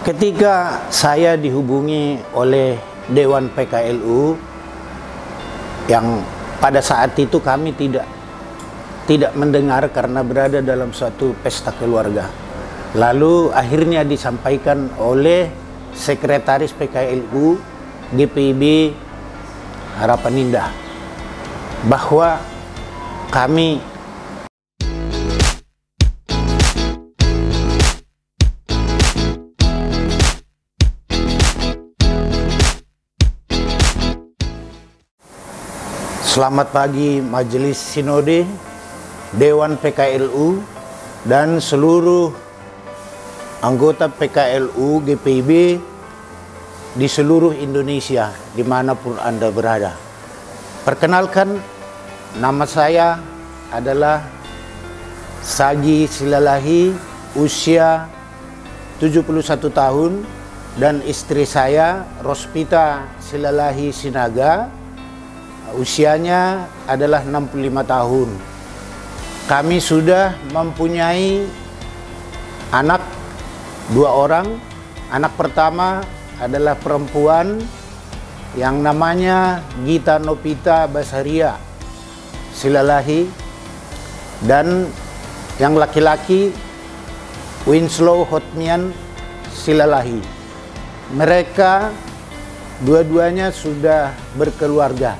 Ketika saya dihubungi oleh Dewan PKLU, yang pada saat itu kami tidak mendengar karena berada dalam suatu pesta keluarga. Lalu akhirnya disampaikan oleh Sekretaris PKLU GPIB Harapan Indah bahwa kami Selamat pagi Majelis Sinode, Dewan PKLU, dan seluruh anggota PKLU GPIB di seluruh Indonesia, dimanapun Anda berada. Perkenalkan, nama saya adalah Sagi Silalahi, usia 71 tahun, dan istri saya Rospita Silalahi Sinaga, usianya adalah 65 tahun. Kami sudah mempunyai anak 2 orang. Anak pertama adalah perempuan yang namanya Gita Nopita Basaria Silalahi, dan yang laki-laki Winslow Hotmian Silalahi. Mereka dua-duanya sudah berkeluarga.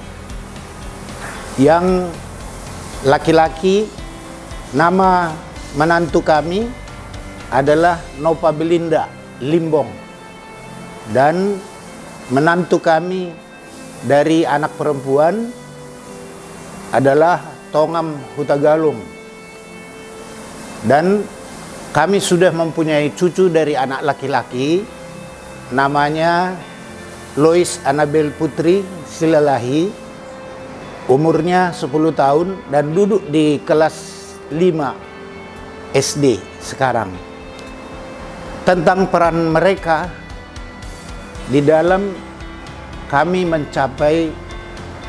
Yang laki-laki, nama menantu kami adalah Nova Belinda Limbong, dan menantu kami dari anak perempuan adalah Tongam Hutagalung. Dan kami sudah mempunyai cucu dari anak laki-laki, namanya Lois Anabel Putri Silalahi, umurnya 10 tahun dan duduk di kelas 5 SD sekarang. Tentang peran mereka di dalam kami mencapai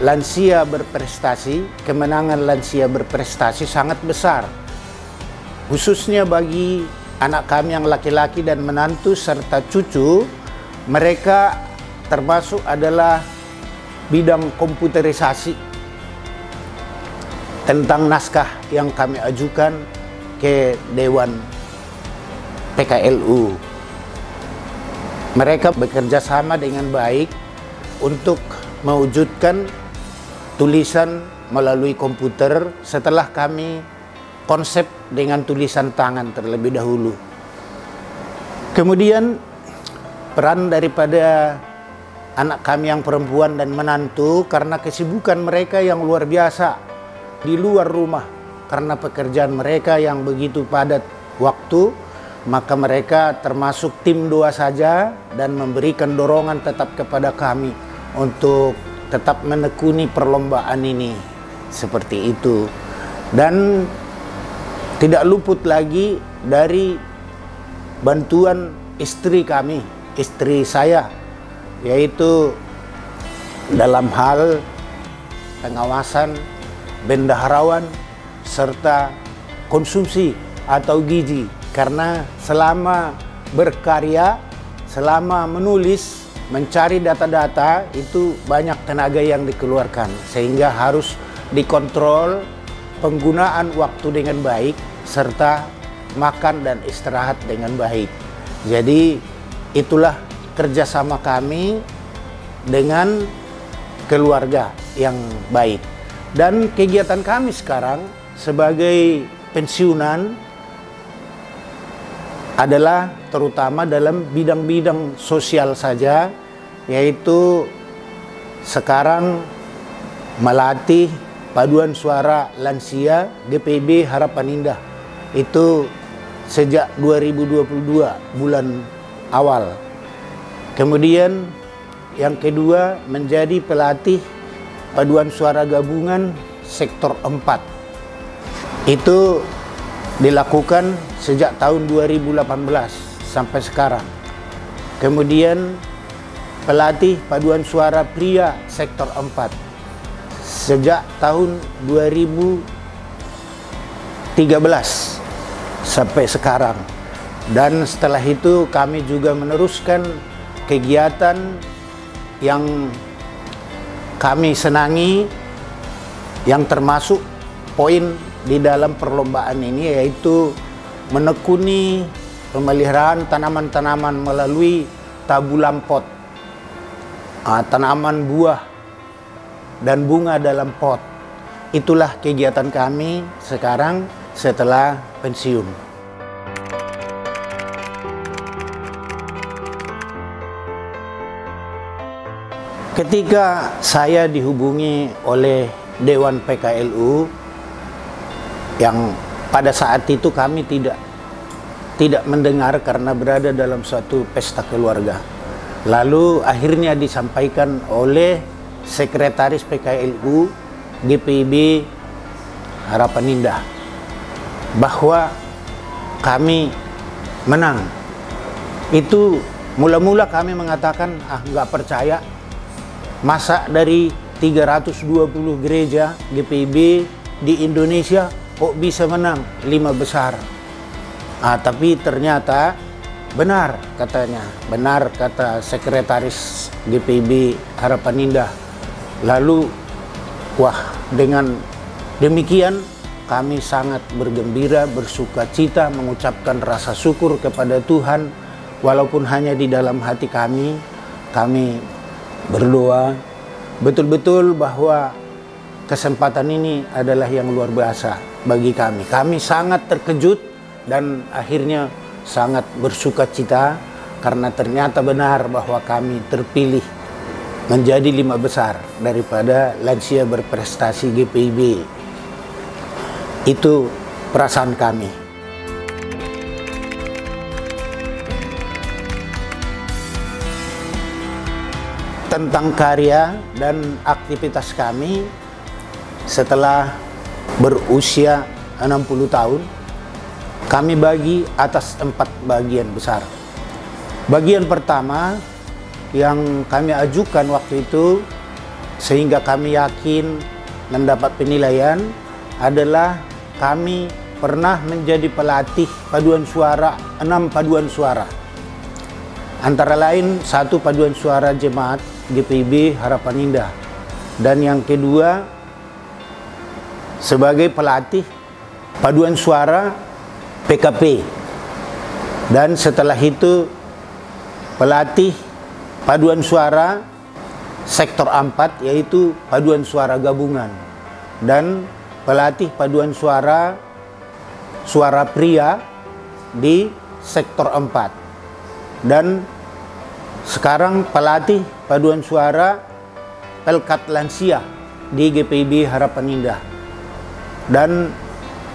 lansia berprestasi, kemenangan lansia berprestasi sangat besar, khususnya bagi anak kami yang laki-laki dan menantu serta cucu. Mereka termasuk adalah bidang komputerisasi tentang naskah yang kami ajukan ke Dewan PKLU. Mereka bekerja sama dengan baik untuk mewujudkan tulisan melalui komputer setelah kami konsep dengan tulisan tangan terlebih dahulu. Kemudian peran daripada anak kami yang perempuan dan menantu, karena kesibukan mereka yang luar biasa di luar rumah, karena pekerjaan mereka yang begitu padat waktu, maka mereka termasuk tim 2 saja dan memberikan dorongan tetap kepada kami untuk tetap menekuni perlombaan ini seperti itu. Dan tidak luput lagi dari bantuan istri kami, istri saya, yaitu dalam hal pengawasan, bendaharawan, serta konsumsi atau gizi. Karena selama berkarya, selama menulis, mencari data-data, itu banyak tenaga yang dikeluarkan, sehingga harus dikontrol penggunaan waktu dengan baik serta makan dan istirahat dengan baik. Jadi itulah kerjasama kami dengan keluarga yang baik. Dan kegiatan kami sekarang sebagai pensiunan adalah terutama dalam bidang-bidang sosial saja, yaitu sekarang melatih paduan suara lansia GPIB Harapan Indah. Itu sejak 2022 bulan awal. Kemudian yang kedua, menjadi pelatih paduan suara gabungan sektor 4. Itu dilakukan sejak tahun 2018 sampai sekarang. Kemudian pelatih paduan suara pria sektor 4 sejak tahun 2013 sampai sekarang. Dan setelah itu kami juga meneruskan kegiatan yang kami senangi, yang termasuk poin di dalam perlombaan ini, yaitu menekuni pemeliharaan tanaman-tanaman melalui tabulam pot, tanaman buah dan bunga dalam pot. Itulah kegiatan kami sekarang setelah pensiun. Ketika saya dihubungi oleh Dewan PKLU, yang pada saat itu kami tidak mendengar karena berada dalam suatu pesta keluarga. Lalu akhirnya disampaikan oleh Sekretaris PKLU GPIB Harapan Indah bahwa kami menang. Itu mula-mula kami mengatakan, nggak percaya, masa dari 320 gereja GPIB di Indonesia kok bisa menang 5 besar. Tapi ternyata benar katanya, benar kata Sekretaris GPIB Harapan Indah. Lalu dengan demikian kami sangat bergembira, bersuka cita, mengucapkan rasa syukur kepada Tuhan. Walaupun hanya di dalam hati kami berdoa betul-betul bahwa kesempatan ini adalah yang luar biasa bagi kami. Kami sangat terkejut dan akhirnya sangat bersuka cita karena ternyata benar bahwa kami terpilih menjadi 5 besar daripada lansia berprestasi GPIB. Itu perasaan kami. Tentang karya dan aktivitas kami setelah berusia 60 tahun, kami bagi atas 4 bagian besar. Bagian pertama yang kami ajukan waktu itu sehingga kami yakin mendapat penilaian adalah kami pernah menjadi pelatih paduan suara, 6 paduan suara. Antara lain 1 paduan suara jemaat GPIB Harapan Indah, dan yang kedua sebagai pelatih paduan suara PKP, dan setelah itu pelatih paduan suara sektor 4 yaitu paduan suara gabungan, dan pelatih paduan suara pria di sektor 4, dan sekarang pelatih paduan suara Pelkat Lansia di GPIB Harapan Indah. Dan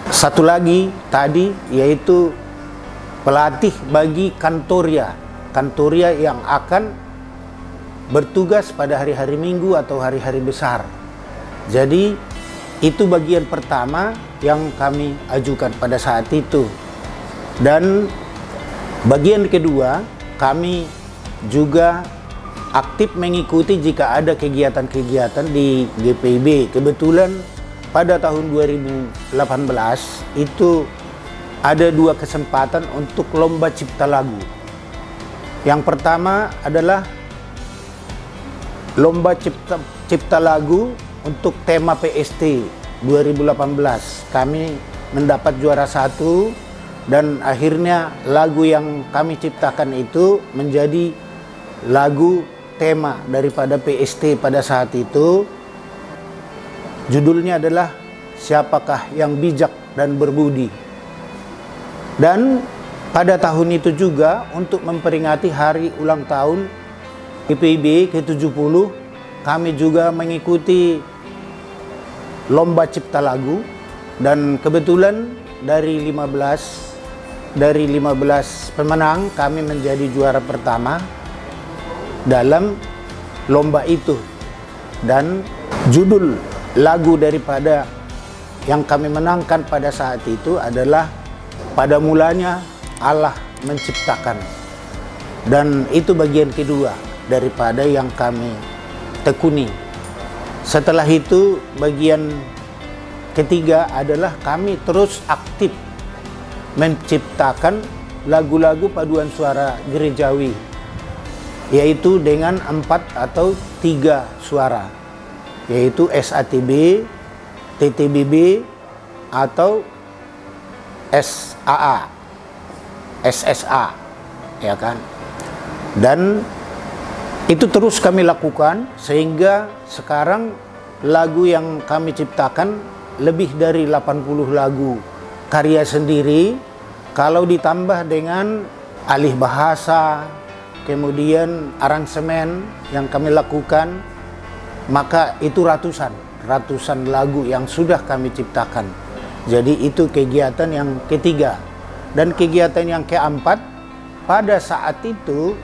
satu lagi tadi yaitu pelatih bagi kantoria yang akan bertugas pada hari-hari Minggu atau hari-hari besar. Jadi itu bagian pertama yang kami ajukan pada saat itu. Dan bagian kedua, kami juga aktif mengikuti jika ada kegiatan-kegiatan di GPIB. Kebetulan pada tahun 2018 itu ada 2 kesempatan untuk lomba cipta lagu. Yang pertama adalah lomba cipta lagu untuk tema PST 2018. Kami mendapat juara 1 dan akhirnya lagu yang kami ciptakan itu menjadi lagu tema daripada PST pada saat itu. Judulnya adalah Siapakah Yang Bijak dan Berbudi. Dan pada tahun itu juga untuk memperingati hari ulang tahun GPIB ke-70, kami juga mengikuti lomba cipta lagu, dan kebetulan dari 15 pemenang kami menjadi juara pertama dalam lomba itu. Dan judul lagu daripada yang kami menangkan pada saat itu adalah Pada Mulanya Allah Menciptakan. Dan itu bagian kedua daripada yang kami tekuni. Setelah itu bagian ketiga adalah kami terus aktif menciptakan lagu-lagu paduan suara gerejawi, yaitu dengan 4 atau 3 suara, yaitu SATB, TTBB, atau SAA, SSA, ya kan? Dan itu terus kami lakukan sehingga sekarang lagu yang kami ciptakan lebih dari 80 lagu karya sendiri. Kalau ditambah dengan alih bahasa, kemudian aransemen yang kami lakukan, maka itu ratusan lagu yang sudah kami ciptakan. Jadi itu kegiatan yang ketiga. Dan kegiatan yang keempat, pada saat itu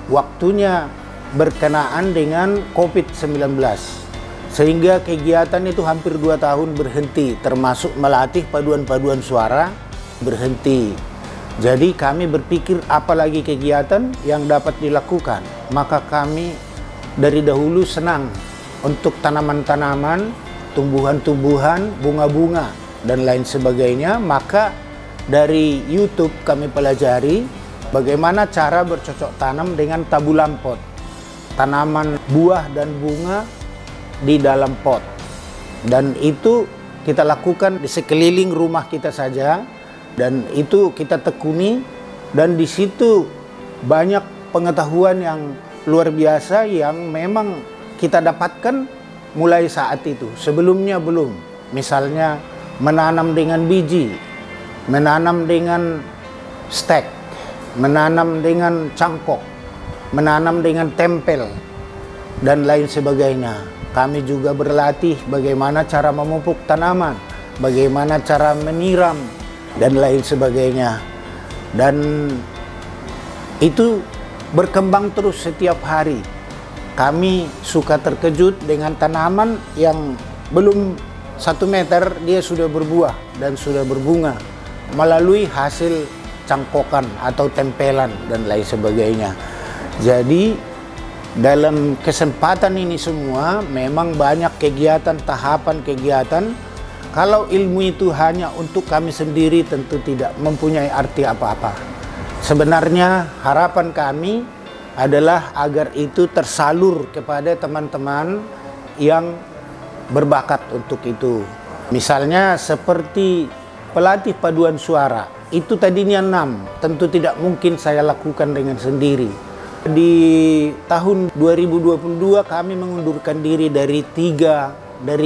waktunya berkenaan dengan COVID-19, sehingga kegiatan itu hampir 2 tahun berhenti, termasuk melatih paduan-paduan suara berhenti. Jadi kami berpikir apalagi kegiatan yang dapat dilakukan. Maka kami dari dahulu senang untuk tanaman-tanaman, tumbuhan-tumbuhan, bunga-bunga, dan lain sebagainya. Maka dari YouTube kami pelajari bagaimana cara bercocok tanam dengan tabulam pot, tanaman buah dan bunga di dalam pot. Dan itu kita lakukan di sekeliling rumah kita saja, dan itu kita tekuni, dan di situ banyak pengetahuan yang luar biasa yang memang kita dapatkan mulai saat itu. Sebelumnya belum. Misalnya menanam dengan biji, menanam dengan stek, menanam dengan cangkok, menanam dengan tempel, dan lain sebagainya. Kami juga berlatih bagaimana cara memupuk tanaman, bagaimana cara menyiram, dan lain sebagainya. Dan itu berkembang terus setiap hari. Kami suka terkejut dengan tanaman yang belum 1 meter dia sudah berbuah dan sudah berbunga melalui hasil cangkokan atau tempelan dan lain sebagainya. Jadi dalam kesempatan ini semua memang banyak kegiatan, tahapan kegiatan. Kalau ilmu itu hanya untuk kami sendiri tentu tidak mempunyai arti apa-apa. Sebenarnya harapan kami adalah agar itu tersalur kepada teman-teman yang berbakat untuk itu. Misalnya seperti pelatih paduan suara, itu tadinya 6, tentu tidak mungkin saya lakukan dengan sendiri. Di tahun 2022 kami mengundurkan diri dari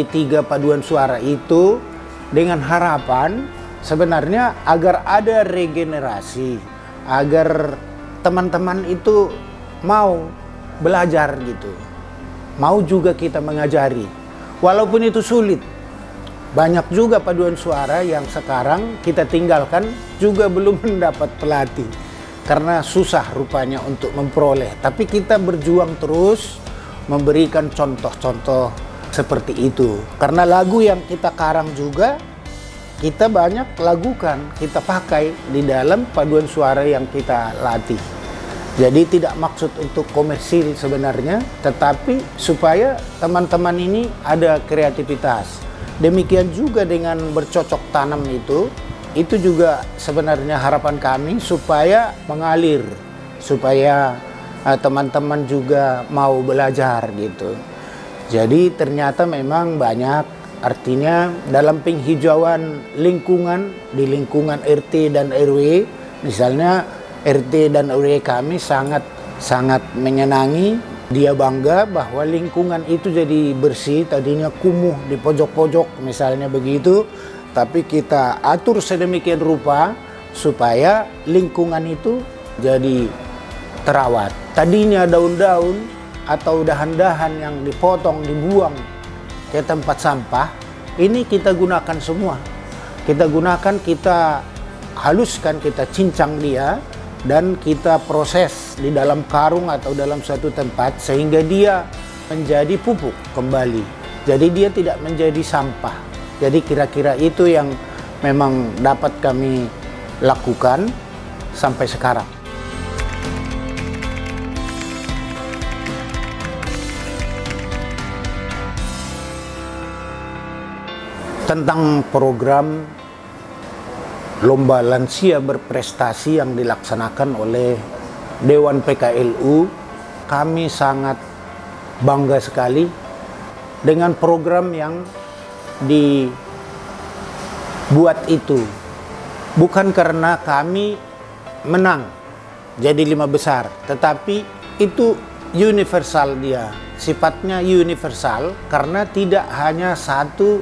tiga paduan suara itu dengan harapan sebenarnya agar ada regenerasi, agar teman-teman itu mau belajar gitu, mau juga kita mengajari, walaupun itu sulit. Banyak juga paduan suara yang sekarang kita tinggalkan juga belum mendapat pelatih karena susah rupanya untuk memperoleh. Tapi kita berjuang terus memberikan contoh-contoh seperti itu. Karena lagu yang kita karang juga kita banyak lakukan, kita pakai di dalam paduan suara yang kita latih. Jadi tidak maksud untuk komersil sebenarnya, tetapi supaya teman-teman ini ada kreativitas. Demikian juga dengan bercocok tanam itu juga sebenarnya harapan kami supaya mengalir, supaya teman-teman juga mau belajar gitu. Jadi ternyata memang banyak, artinya dalam penghijauan lingkungan, di lingkungan RT dan RW, misalnya RT dan RW kami sangat menyenangi. Dia bangga bahwa lingkungan itu jadi bersih, tadinya kumuh di pojok-pojok misalnya begitu, tapi kita atur sedemikian rupa supaya lingkungan itu jadi terawat. Tadinya daun-daun atau dahan-dahan yang dipotong, dibuang ke tempat sampah, ini kita gunakan semua. Kita gunakan, kita haluskan, kita cincang dia, dan kita proses di dalam karung atau dalam suatu tempat sehingga dia menjadi pupuk kembali. Jadi dia tidak menjadi sampah. Jadi kira-kira itu yang memang dapat kami lakukan sampai sekarang. Tentang program lomba lansia berprestasi yang dilaksanakan oleh Dewan PKLU. Kami sangat bangga sekali dengan program yang dibuat itu. Bukan karena kami menang jadi 5 besar, tetapi itu universal dia. Sifatnya universal karena tidak hanya satu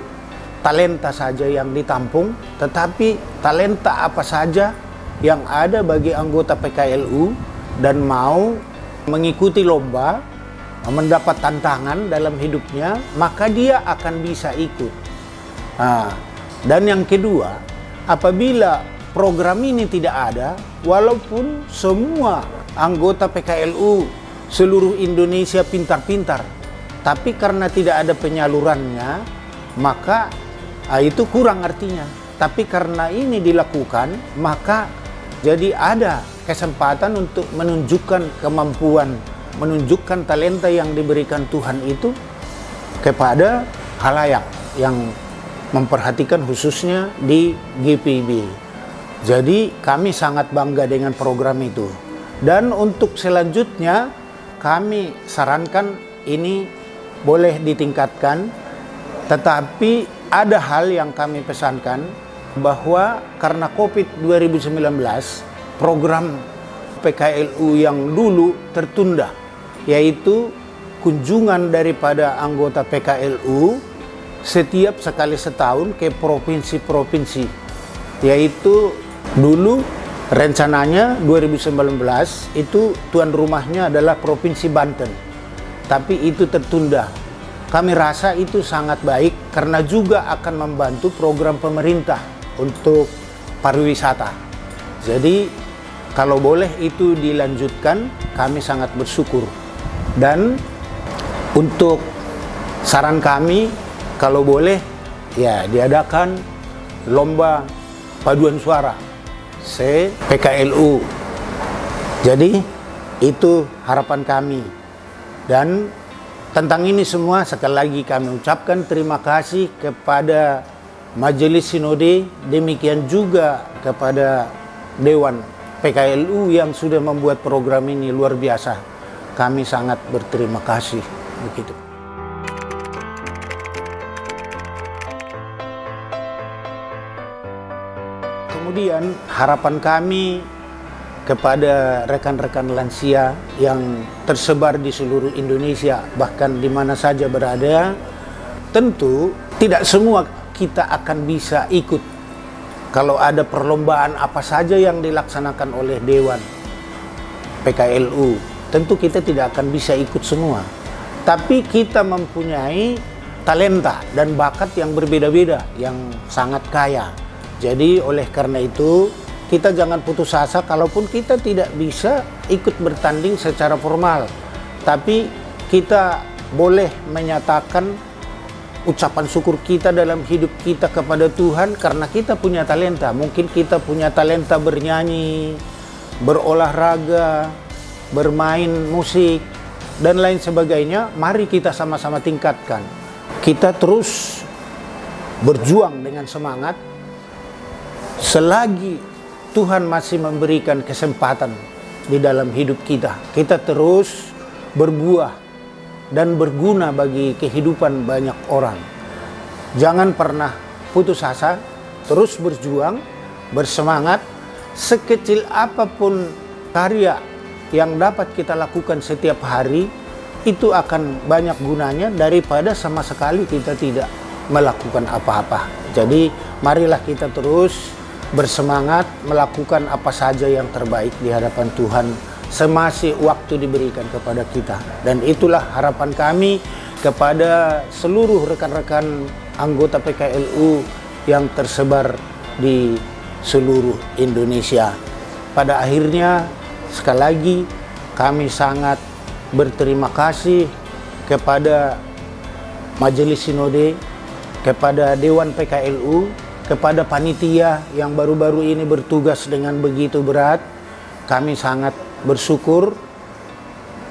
talenta saja yang ditampung, tetapi talenta apa saja yang ada bagi anggota PKLU dan mau mengikuti lomba, mendapat tantangan dalam hidupnya, maka dia akan bisa ikut. Dan yang kedua, apabila program ini tidak ada, walaupun semua anggota PKLU seluruh Indonesia pintar-pintar, tapi karena tidak ada penyalurannya, maka itu kurang artinya. Tapi karena ini dilakukan, maka jadi ada kesempatan untuk menunjukkan kemampuan, menunjukkan talenta yang diberikan Tuhan itu kepada khalayak yang memperhatikan khususnya di GPIB. Jadi kami sangat bangga dengan program itu. Dan untuk selanjutnya kami sarankan ini boleh ditingkatkan, tetapi ada hal yang kami pesankan bahwa karena COVID 2019 program PKLU yang dulu tertunda, yaitu kunjungan daripada anggota PKLU setiap sekali setahun ke provinsi-provinsi, yaitu dulu rencananya 2019 itu tuan rumahnya adalah Provinsi Banten, tapi itu tertunda. Kami rasa itu sangat baik karena juga akan membantu program pemerintah untuk pariwisata. Jadi kalau boleh itu dilanjutkan, kami sangat bersyukur. Dan untuk saran kami, kalau boleh ya diadakan lomba paduan suara PKLU. Jadi itu harapan kami. Dan tentang ini semua sekali lagi kami ucapkan terima kasih kepada Majelis Sinode, demikian juga kepada Dewan PKLU yang sudah membuat program ini luar biasa. Kami sangat berterima kasih. Begitu. Kemudian harapan kami kepada rekan-rekan lansia yang tersebar di seluruh Indonesia, bahkan di mana saja berada, tentu tidak semua kita akan bisa ikut. Kalau ada perlombaan apa saja yang dilaksanakan oleh Dewan PKLU, tentu kita tidak akan bisa ikut semua. Tapi kita mempunyai talenta dan bakat yang berbeda-beda, yang sangat kaya. Jadi oleh karena itu, kita jangan putus asa kalaupun kita tidak bisa ikut bertanding secara formal. Tapi kita boleh menyatakan ucapan syukur kita dalam hidup kita kepada Tuhan karena kita punya talenta. Mungkin kita punya talenta bernyanyi, berolahraga, bermain musik, dan lain sebagainya. Mari kita sama-sama tingkatkan. Kita terus berjuang dengan semangat selagi Tuhan masih memberikan kesempatan di dalam hidup kita. Kita terus berbuah dan berguna bagi kehidupan banyak orang. Jangan pernah putus asa, terus berjuang, bersemangat. Sekecil apapun karya yang dapat kita lakukan setiap hari, itu akan banyak gunanya daripada sama sekali kita tidak melakukan apa-apa. Jadi marilah kita terus bersemangat melakukan apa saja yang terbaik di hadapan Tuhan semasih waktu diberikan kepada kita. Dan itulah harapan kami kepada seluruh rekan-rekan anggota PKLU yang tersebar di seluruh Indonesia. Pada akhirnya, sekali lagi kami sangat berterima kasih kepada Majelis Sinode, kepada Dewan PKLU, kepada panitia yang baru-baru ini bertugas dengan begitu berat. Kami sangat bersyukur.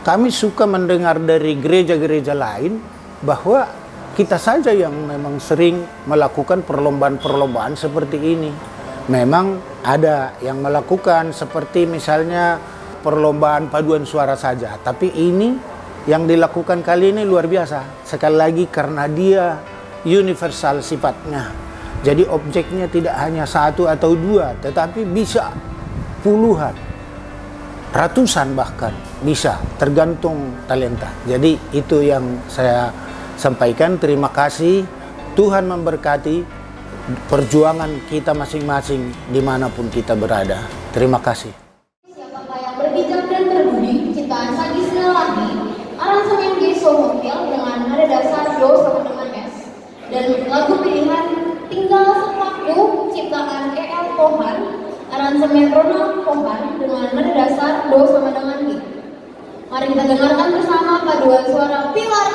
Kami suka mendengar dari gereja-gereja lain bahwa kita saja yang memang sering melakukan perlombaan-perlombaan seperti ini. memang ada yang melakukan seperti misalnya perlombaan paduan suara saja. Tapi ini yang dilakukan kali ini luar biasa. Sekali lagi karena dia universal sifatnya. Jadi objeknya tidak hanya satu atau dua, tetapi bisa puluhan, ratusan bahkan bisa, tergantung talenta. Jadi itu yang saya sampaikan. Terima kasih. Tuhan memberkati perjuangan kita masing-masing dimanapun kita berada. Terima kasih. Siapakah yang berbijak dan berbudi, ciptaan Sadis Nelahi, aransemen G. Sohotil dengan nada dasar Do sama dengan S, dan lagu pilihan Tinggal Sepaku, ciptaan E.L. Kohan, aransemen Ronald Kohan dengan nada dasar Do sama dengan Mi. Mari kita dengarkan bersama paduan suara Pilar